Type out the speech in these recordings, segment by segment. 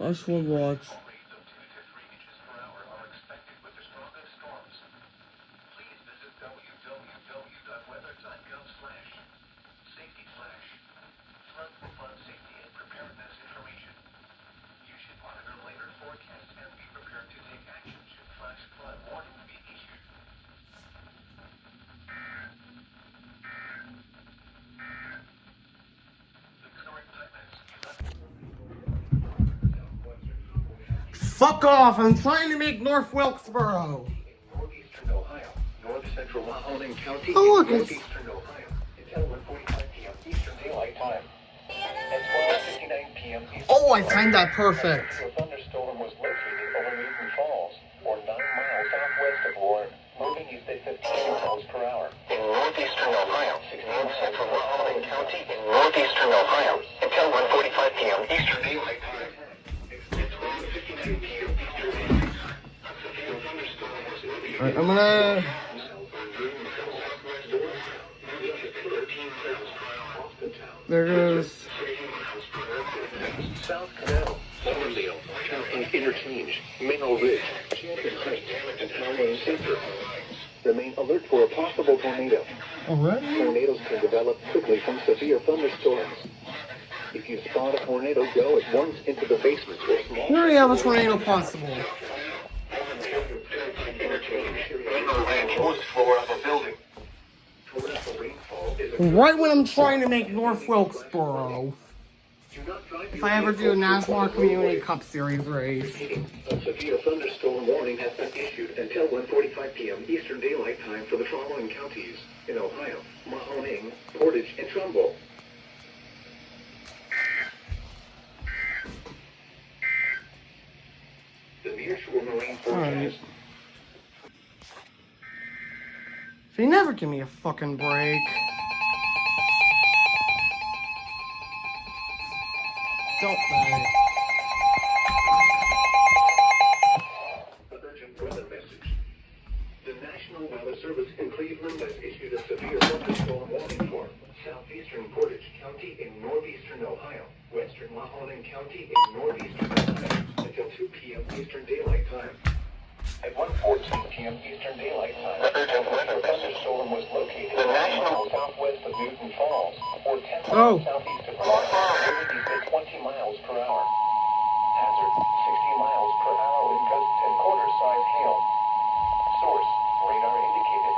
I should watch. Fuck off! I'm trying to make North Wilkesboro. Northeastern Ohio, north central Mahoning County, Oh, look, northeastern Ohio, until 1:45 p.m. Eastern Daylight Time. At 12:59 p.m. Eastern Oh, I timed that perfect. A thunderstorm was located over Newton Falls, or 9 miles southwest of Warren, moving east at 15 miles per hour. In northeastern Ohio, 16 central Mahoning County, in northeastern Ohio, until 1:45 p.m. Eastern Daylight Time. Alright, I'm gonna... There goes... South Canal, Somerville, and Interchange, Mineral Ridge, Champion Heights, and Howland Center. Remain alert for a possible tornado. Already? Tornadoes can develop quickly from severe thunderstorms. If you spot a tornado, go at once into the basement or small... We already have a tornado possible. Right when I'm trying to make North Wilkesboro. If I ever do a National Community Cup Series race. A severe thunderstorm warning has been issued until 1:45 p.m. Eastern Daylight Time for the following counties in Ohio: Mahoning, Portage, and Trumbull. The nearshore marine forecast. They never give me a fucking break. Don't they? Urgent weather message. The National Weather Service in Cleveland has issued a severe thunderstorm warning for southeastern Portage County in northeastern Ohio, western Mahoning County in northeastern Ohio, until 2 p.m. Eastern Daylight Time. At 1:14 p.m. Eastern Daylight Time, the urgent weather thunderstorm was located in the national southwest of Newton Falls, or 10 miles southeast of Rockford, moving at 20 miles per hour. Hazard: 60 miles per hour with gusts and quarter-size hail. Source: radar indicated.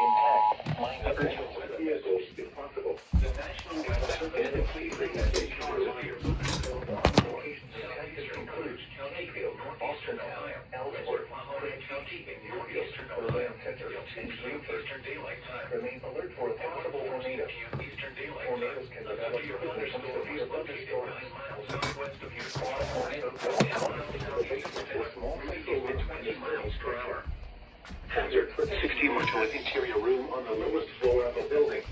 Intact. Minor urgent weather vehicles if possible. The National Weather Service in Cleveland has issued a severe thunderstorm warning for southeastern Portage County, northeastern Ohio, Ellsworth, Mahoning County, and northeastern Ohio, and northeastern Daylight Time. Remain alert for a possible tornado. Eastern Daylight Tornadoes can develop from severe thunderstorms 9 miles southwest of you. Tornadoes go down to the basement or small hail at 20 miles per hour. Hazard: 60 miles to an interior room on the lowest floor of a building.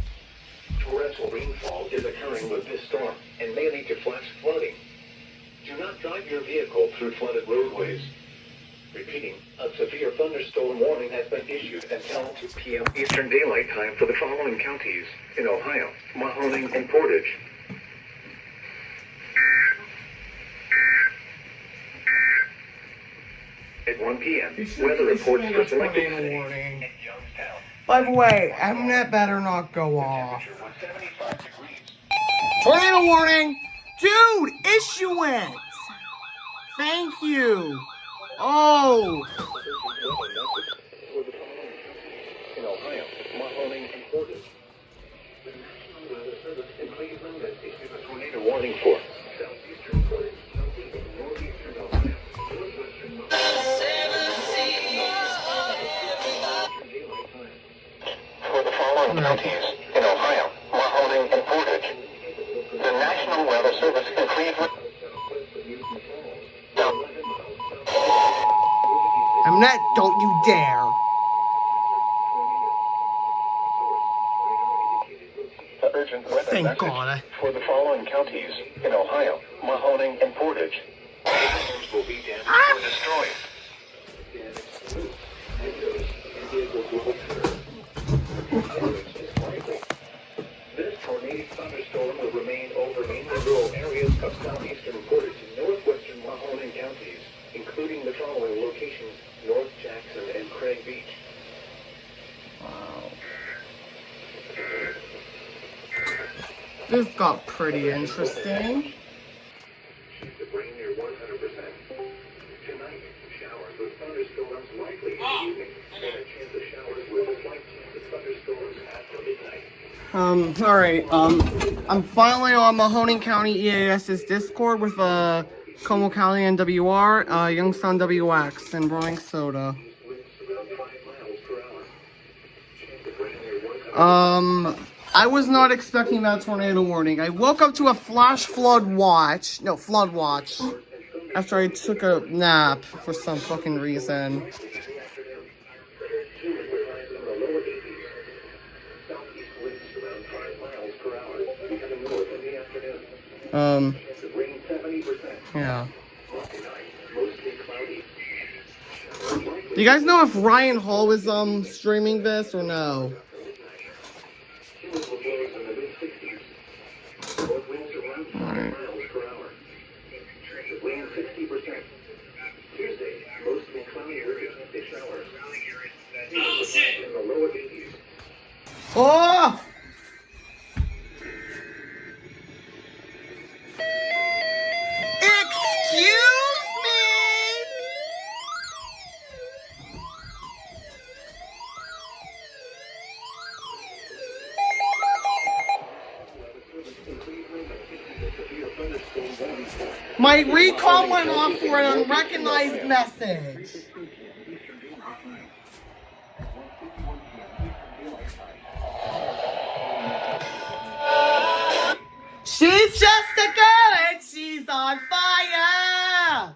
Torrential rainfall is occurring with this storm and may lead to flash flooding. Do not drive your vehicle through flooded roadways. Repeating, a severe thunderstorm warning has been issued until 2 p.m. Eastern Daylight Time for the following counties in Ohio: Mahoning and Portage. At 1 p.m., weather reports for selected cities in Youngstown. By the way, Mnet better not go off. Tornado warning! Dude, issue it! Thank you! Oh! In Ohio, Mahoning and Portage. The National Weather Service in Cleveland has issued a tornado warning for southeastern Portage County and northeastern Ohio, northwestern for the following counties in Ohio, Mahoning and Portage. The National Weather Service in Cleveland. Mnet, don't you dare! The urgent weather Thank message God. for the following counties in Ohio, Mahoning and Portage. Homes will be damaged or destroyed. This tornadic thunderstorm will remain over mainly rural areas of southeastern Portage and northwestern including the following locations: North Jackson and Craig Beach. Wow. This got pretty interesting. Chance of rain near 100%. Tonight, showers with thunderstorms likely in the evening, and a chance of showers with a slight chance of thunderstorms after midnight. Alright, I'm finally on Mahoning County EAS's Discord with, Como County NWR, Youngstown WX, and Brewing Soda. I was not expecting that tornado warning. I woke up to a flash flood watch, after I took a nap for some fucking reason. Yeah. Do you guys know if Ryan Hall is, streaming this or no? Alright. Oh! Excuse me! My recall went off for an unrecognized message. She's just a girl and she's on fire!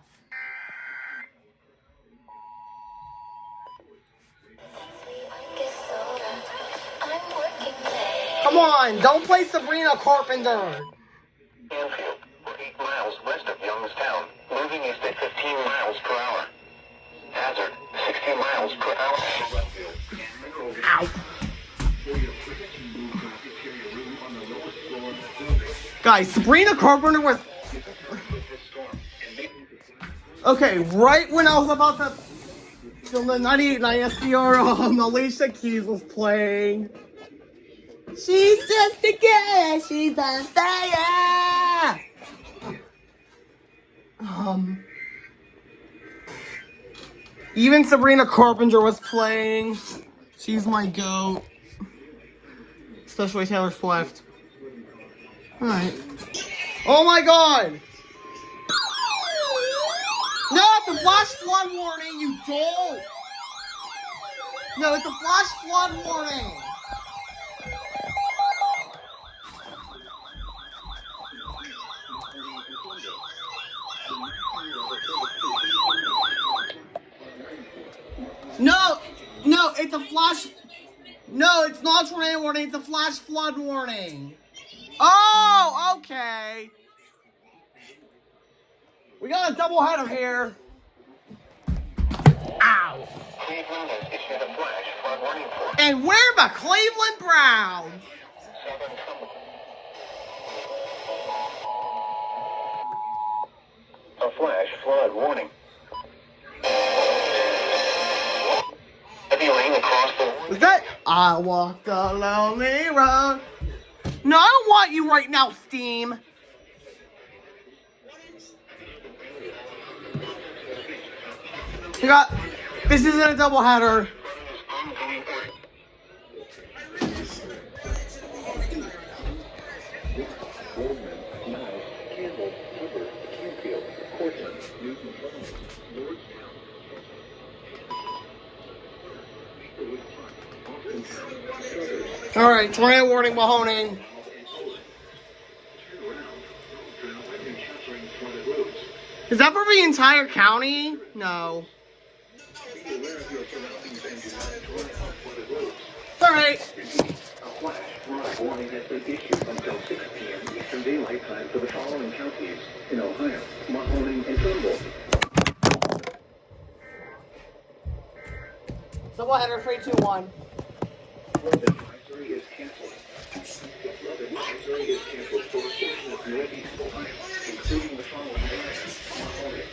Come on, don't play Sabrina Carpenter. Anfield, 8 miles west of Youngstown, moving east at 15 miles per hour. Hazard, 60 miles per hour. Ow. Guys, Sabrina Carpenter was... Okay, right when I was about to film the 98.9 SDR, Alicia Keys was playing. She's just a girl, she's on fire! Even Sabrina Carpenter was playing. She's my goat. Especially Taylor Swift. Alright. Oh my god! No, it's a flash flood warning, you dolt! No, it's a flash flood warning! No, it's a flash... No, it's not a tornado warning, it's a flash flood warning. Oh, okay. We got a double header here. Ow. Cleveland has issued a flash flood warning for... And we're the Cleveland Browns. Southern Cumberland. A flash flood warning. Heavy rain across the... Was that? I walked a lonely road. No, I don't want you right now, Steam. You got... This isn't a doubleheader. Alright, tornado warning, Mahoning. Is that for the entire county? No. Alright. A flash flood warning has been issued until 6 p.m. Eastern Daylight Time for the following counties in Ohio, Mahoning, and Trumbull. Doubleheader, 3, 2, 1. Flood advisory is canceled. The flood advisory is canceled for a portion of northeast Ohio, including the following areas: Mahoning,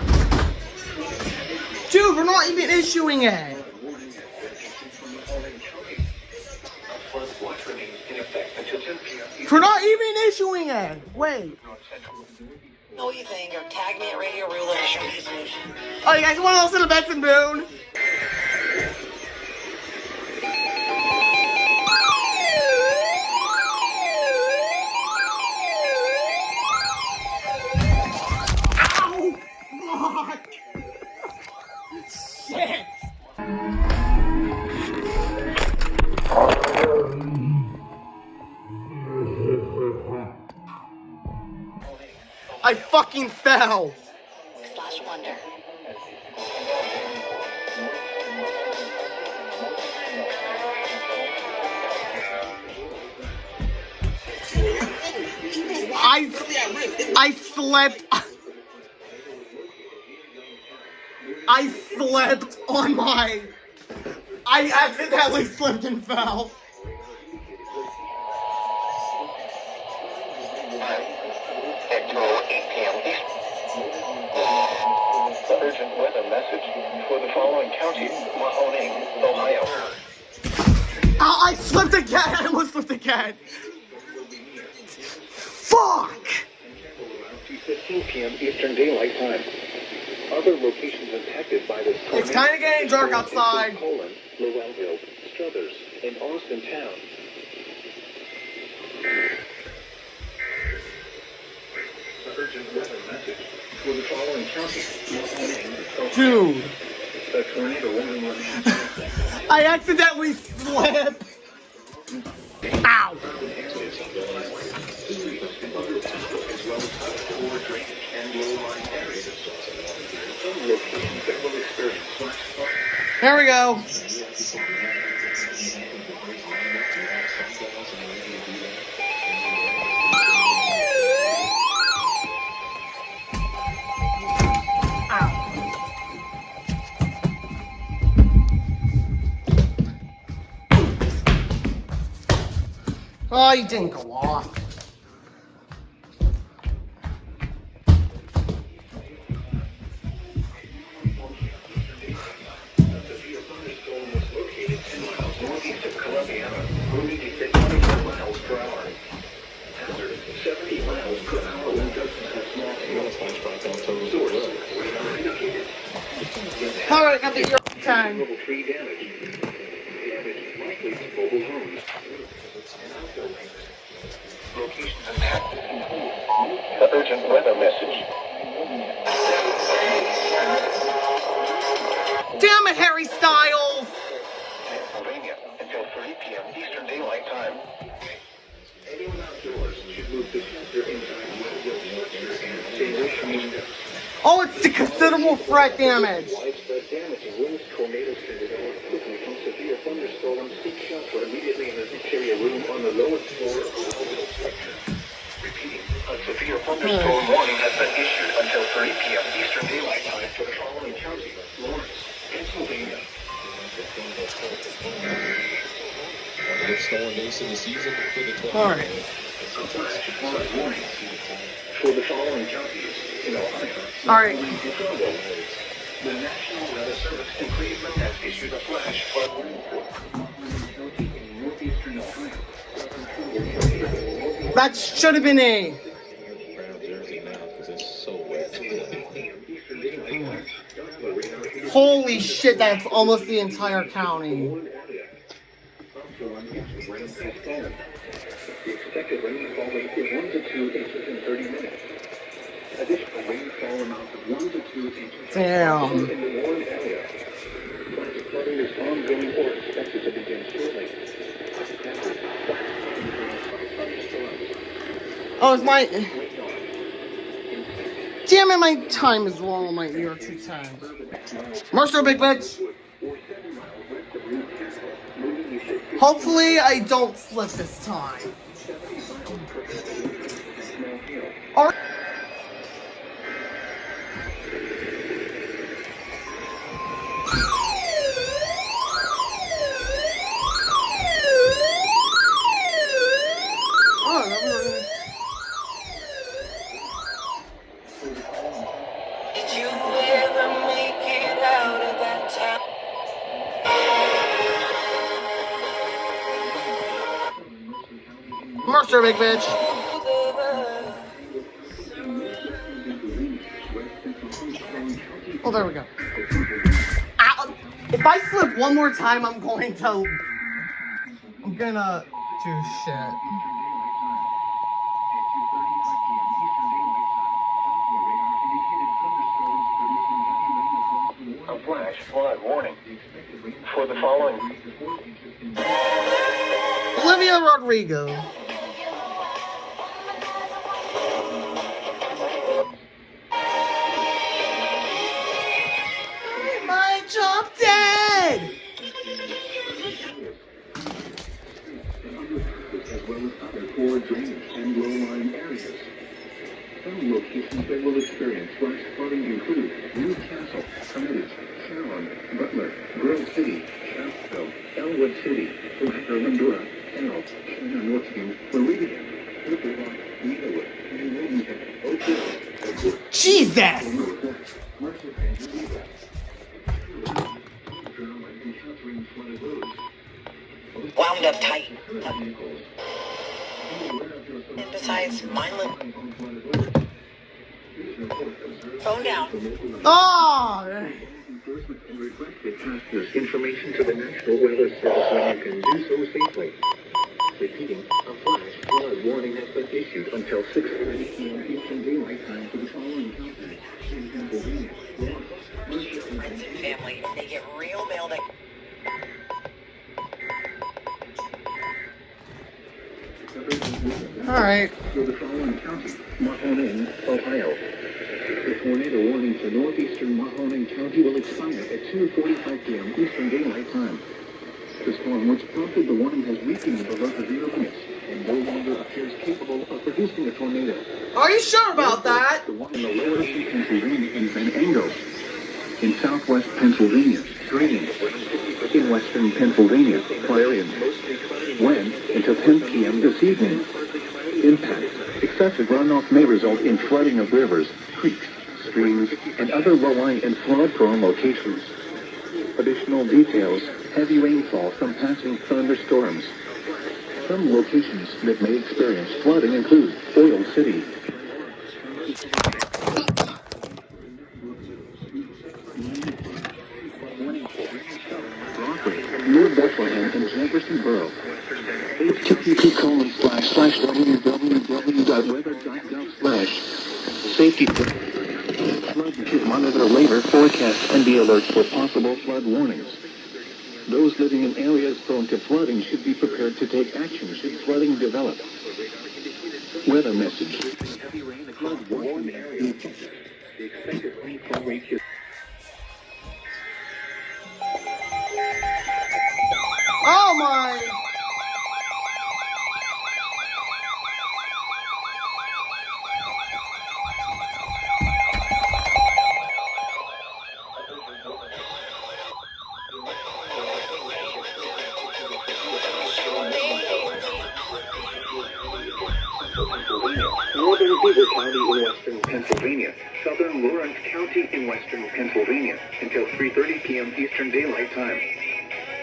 Dude, we're not even issuing it. We're not even issuing it. Wait. Know what you think, or tag me at Radio Ruler and show me the solution. Oh, you guys want to listen to Benson Boone? Ow! Fuck! Shit! I fucking fell! Slash wonder. I slept. I slept on my. I accidentally slipped and fell. At 2:08 p.m. East. The urgent weather message for the following counties: Mahoning, Ohio. Oh, I slipped again. I almost slipped again. Fuck! 2:15 p.m. Eastern Daylight Time. Other locations impacted by this. It's kind of getting dark outside. Poland, Lowellville, Struthers, and Austin Town. The urgent weather message for the following counties: Dude. A tornado warning. I accidentally slipped. Ow! There we go. Oh, you didn't go off. All right, got the your time. Level 3 damage. Likely to mobile homes. Locations impacted include the urgent weather message. Damn it, Harry Styles! Pennsylvania until 3 p.m. Eastern Daylight Time. Anyone outdoors should move to shelter inside and stay away from windows. Oh, it's the considerable threat damage. Widespread damage and winds, tornadoes can develop quickly from severe thunderstorms. Seek shelter immediately in an interior room on the lowest floor of the orbital structure. Repeating, a severe thunderstorm warning has been issued until 3 p.m. Eastern Daylight Time for the following counties: Lawrence, Pennsylvania. It's snowing days in the season for the 12th. All right. Flood warning for the following counties in Ohio. All right. The National Weather Service in Cleveland has issued a flash flood warning for county in northeastern Ohio. That should have been A. Holy shit, that's almost the entire county. The expected rainfall is 1 to 2 inches in 30 minutes. Additional rainfall amounts of 1 to 2 inches. Damn. In the warm area. Flash flooding is ongoing or expected to begin shortly. Oh, it's my. Damn it, my time is wrong on my ear 2 times. Mercer, big bitch. Hopefully, I don't slip this time. All right. Did you ever make it out of that? Faster, big bitch. Oh, there we go. Ow. If I slip one more time, I'm gonna do shit. A flash flood warning for the following. Olivia Rodrigo. My job dead. As well as other poor drainage and low-lying areas. Some locations that will experience flash flooding include Newcastle, Hermitage, Sharon, Butler, Grove City, Shaftsville, Elwood City, Ventura, Carroll, Shannon, Northview, Meridian, Little Rock, Needlewood, New Wilmington, Oak Hill, Oakwood, Jesus! Mercer, and Geneva. Drama encountering flooded roads. Wound up tight. And besides, mindless. Phone down. Oh! This information to the National Weather Service when you can do so safely. Repeating, a flash flood warning has been issued until 6:30 p.m. Eastern Daylight Time for the following counties in Pennsylvania. Friends and family, they get real mailed. Alright. For the following county, Mahoning, Ohio. The tornado warning for northeastern Mahoning County will expire at 2:45 p.m. Eastern Daylight Time. The storm which prompted the warning has weakened below severe limits and no longer appears capable of producing a tornado. Are you sure about that? The one in the lower eastern Pennsylvania and Venango. In southwest Pennsylvania, draining. In western Pennsylvania, Clarion. When? Until 10 p.m. this evening. Impact. Excessive runoff may result in flooding of rivers, creeks, streams, and other low-lying and flood-prone locations. Additional details: heavy rainfall from passing thunderstorms. Some locations that may experience flooding include Oil City, Broadway, near Bethlehem, and Jefferson Borough. http://www.weather.gov/safety. Flood to monitor later forecasts and be alert for possible flood warnings. Those living in areas prone to flooding should be prepared to take action should flooding develop. Weather message. Heavy rain across warm areas. The expected rainfall rate is Oh my! Northern Beaver County in western Pennsylvania, southern Lawrence County in western Pennsylvania, until 3:30 p.m. Eastern Daylight Time.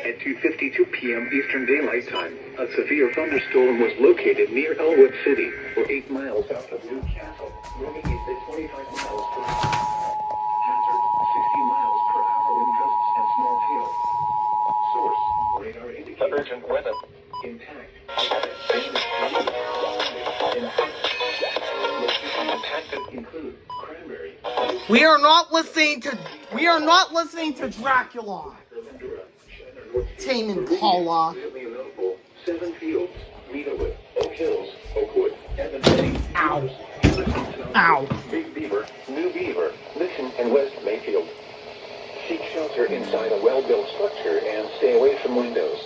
At 2:52 p.m. Eastern Daylight Time, a severe thunderstorm was located near Elwood City, or 8 miles south of Newcastle, running at 25 miles per hour. Hazard, 60 miles per hour wind gusts and small hail. Source, radar indicator. Urgent weather. Intact. Impacted include Cranberry. We are not listening to Dracula. Tame Impala. Seven Fields, Needlewood, Oak Hills, Oakwood, Evan City. Ow. Ow. Big Beaver, New Beaver, Mission, and West Mayfield. Seek shelter inside a well-built structure and stay away from windows.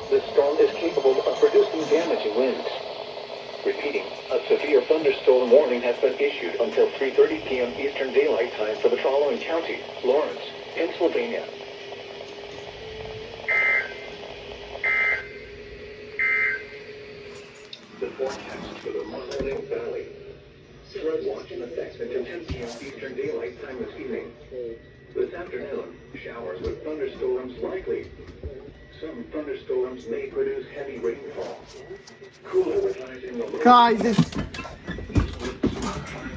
The storm is capable of producing damaging winds. Repeating, a severe thunderstorm warning has been issued until 3:30 p.m. Eastern Daylight Time for the following county: Lawrence, Pennsylvania. The forecast for the Mahoning Valley. Flood watch in effect until 10 p.m. Eastern Daylight Time this evening. This afternoon, showers with thunderstorms likely. Some thunderstorms may produce heavy rainfall. Cooler with highs in the low Guys,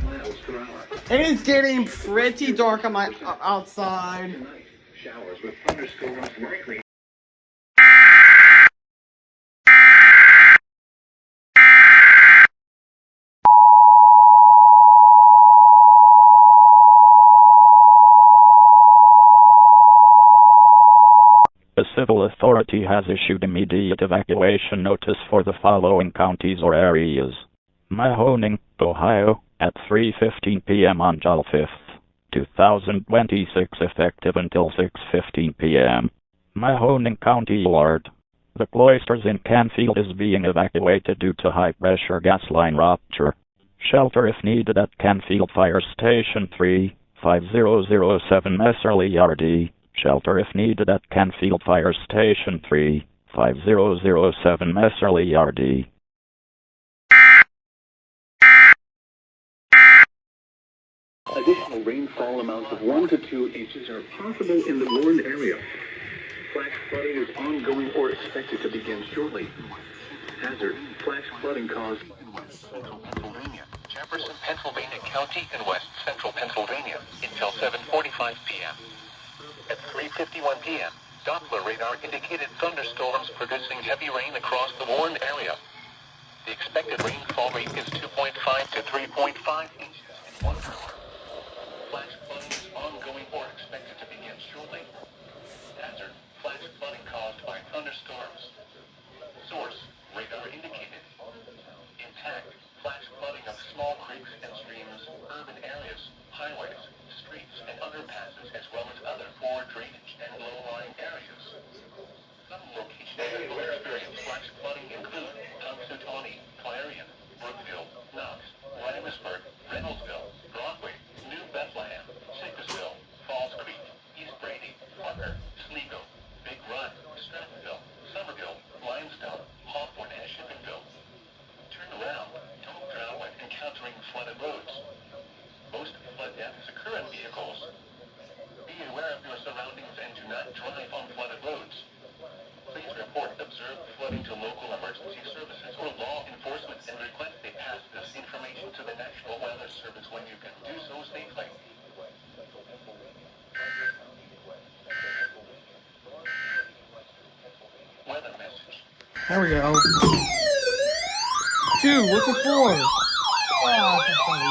miles per hour. it is getting pretty dark on my outside. Tonight, showers with thunderstorms likely. A civil authority has issued immediate evacuation notice for the following counties or areas. Mahoning, Ohio, at 3:15 p.m. on July 5th, 2026, effective until 6:15 p.m. Mahoning County Ward. The Cloisters in Canfield is being evacuated due to high-pressure gas line rupture. Shelter if needed at Canfield Fire Station 3, 5007 Messerly Yard. Shelter if needed at Canfield Fire Station 3, 5007 Messerly Yard. Additional rainfall amounts of 1 to 2 inches are possible in the warned area. Flash flooding is ongoing or expected to begin shortly. Hazard: flash flooding caused in west central Pennsylvania, Jefferson, Pennsylvania County, and west central Pennsylvania until 7:45 p.m. At 3:51 p.m., Doppler radar indicated thunderstorms producing heavy rain across the warned area. The expected rainfall rate is 2.5 to 3.5 inches in 1 hour. Flash flooding is ongoing or expected to begin shortly. Hazard: flash flooding caused by thunderstorms. Source: radar indicated. Intact: flash flooding of small creeks and streams, urban areas, highways, streets, and underpasses, as well as other poor drainage and low-lying areas. Some locations that will experience flash flooding include Punxsutawney, Clarion, Brookville, Knox, Rhinersburg, Reynoldsville, Broadway, New Bethlehem, Sickesville, Falls Creek, East Brady, Parker, Sligo, Big Run, Strattonville, Somerville, Limestone, Hawthorne, and Shippensville. Turn around. Don't drown when encountering flooded roads. Most flood deaths occur in vehicles. Be aware of your surroundings and do not drive on flooded roads. Please report observed flooding to local emergency services or law enforcement and request they pass this information to the National Weather Service when you can do so safely. Weather message. There we go. Dude, what's it for? Oh, that's funny.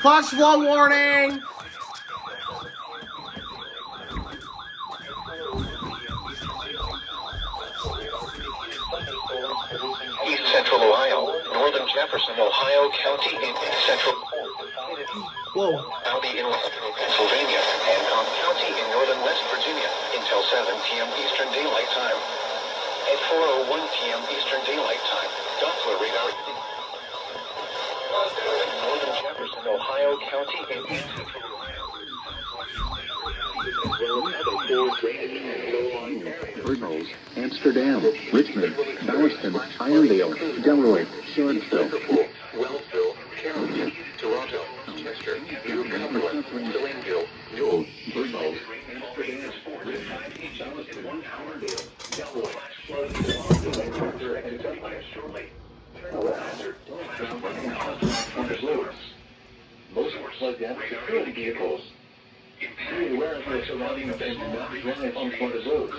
Flash flood warning! East Central Ohio, northern Jefferson, Ohio County in central County in central Pennsylvania, Hancock County in northern West Virginia until 7 p.m. Eastern Daylight Time. At 4:01 p.m. Eastern Daylight Time, Doppler radar northern Jefferson, Ohio County in central Ohio. Cardinals, Amsterdam, Richmond, Boylston, Irondale, Delroy, Charlottesville, Wellsville, Carrollton, Toronto, Chester, New Cumberland, Delaneville, Newell, Bernals, Amsterdam, 5 hours in 1 hour, Delroy, flood, and sunlight shortly. Hazard, most flood deaths occur in vehicles. Be aware of your surroundings and do not drive on flooded roads.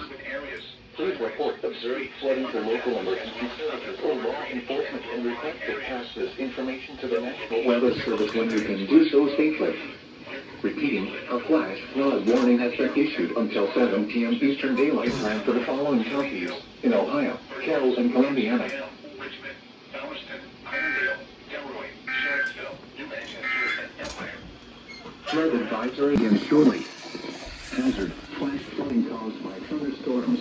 Please report observed flooding to local emergency services or law enforcement and request they pass this information to the National Weather Service when you can do so safely. Repeating, a flash flood warning has been issued until 7 p.m. Eastern Daylight Time for the following counties in Ohio, Carroll, and Columbiana. Richmond, Boylston, Irondale, Delroy, Charlottesville, New Manchester, and Empire. Flood advisory again shortly. Hazard: flash flooding caused by thunderstorms.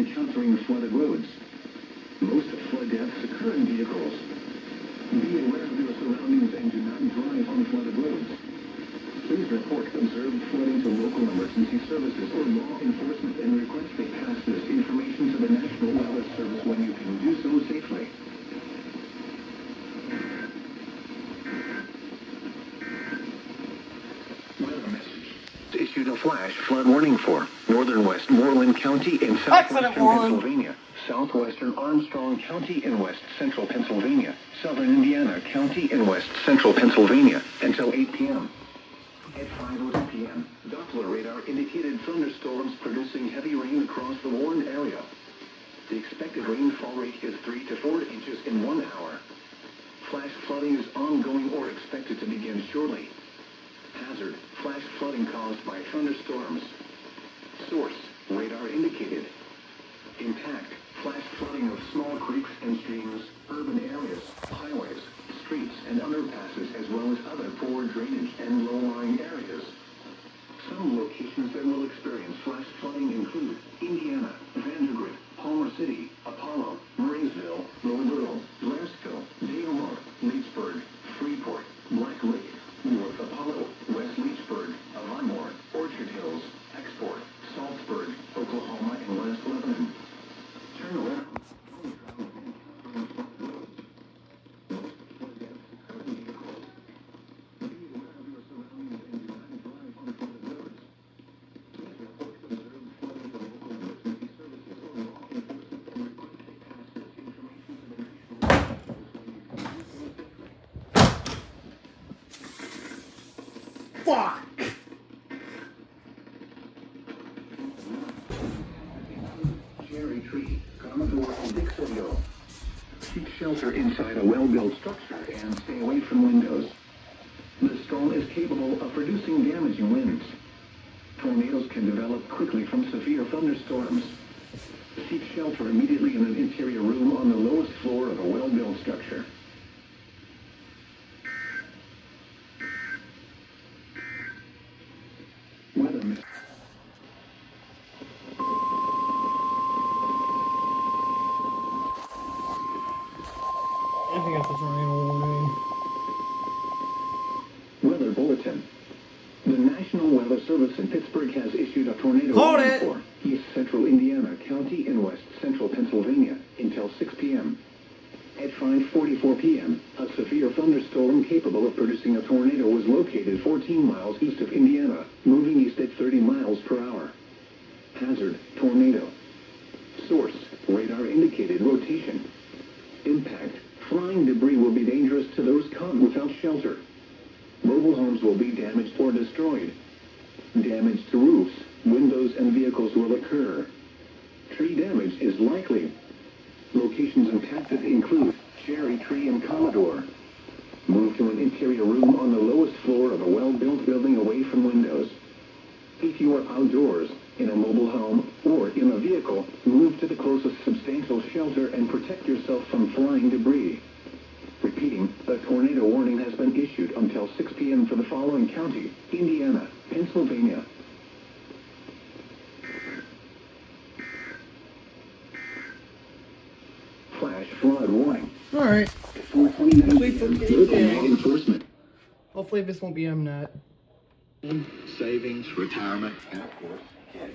encountering flooded roads. Most flood deaths occur in vehicles. Be aware of your surroundings and do not drive on flooded roads. Please report observed flooding to local emergency services or law enforcement and request they pass this information to the National Weather Service when you can do so safely. Weather message. Issued a flash flood warning for northern Westmoreland County in southwestern Pennsylvania, southwestern Armstrong County in west central Pennsylvania, southern Indiana County in west central Pennsylvania until 8 p.m. At 5:02 p.m., Doppler radar indicated thunderstorms producing heavy rain across the warned area. The expected rainfall rate is 3 to 4 inches in 1 hour. Flash flooding is ongoing or expected to begin shortly. Hazard, flash flooding caused by thunderstorms. Source, radar indicated. Impact, flash flooding of small creeks and streams, urban areas, highways, streets, and underpasses, as well as other poor drainage and low-lying areas. Some locations that will experience flash flooding include Indiana, Vandergrift, Palmer City, Apollo, Marysville, Louisville, Blairstown, Dale, Leesburg, Freeport, Black Lake, North Apollo, West Leechburg, Avonmore, Orchard Hills, Export, Salzburg, Oklahoma, and West Lebanon. Turn around. Fuck! Cherry tree, Commodore and Dixonville. Seek shelter inside a well-built structure and stay away from windows. The storm is capable of producing damaging winds. Tornadoes can develop quickly from severe thunderstorms. Seek shelter immediately in an interior room on the lowest floor of a well-built structure. Weather mist. I think that's a tornado warning. Weather bulletin. The National Weather Service in Pittsburgh has issued a tornado Hold warning it. for east central Indiana County and west central Pennsylvania until 6 p.m. At 5:44 p.m., a severe thunderstorm capable of producing a tornado was located 14 miles east of Indiana, moving east at 30 miles per hour. Hazard, tornado. Source, radar indicated rotation. Impact, flying debris will be dangerous to those caught without shelter. Mobile homes will be damaged or destroyed. Damage to roofs, windows, and vehicles will occur. Tree damage is likely. Locations impacted include Cherry Tree and Commodore. Move to an interior room on the lowest floor of a well-built building away from windows. If you are outdoors, in a mobile home, or in a vehicle, move to the closest substantial shelter and protect yourself from flying debris. Repeating, a tornado warning has been issued until 6 p.m. for the following county: Indiana, Pennsylvania. Flash flood warning. Alright. 4:29 Wait for p.m. Kitty Local Cat. law enforcement. Hopefully this won't be Mnet. Savings, retirement, and of course, kids.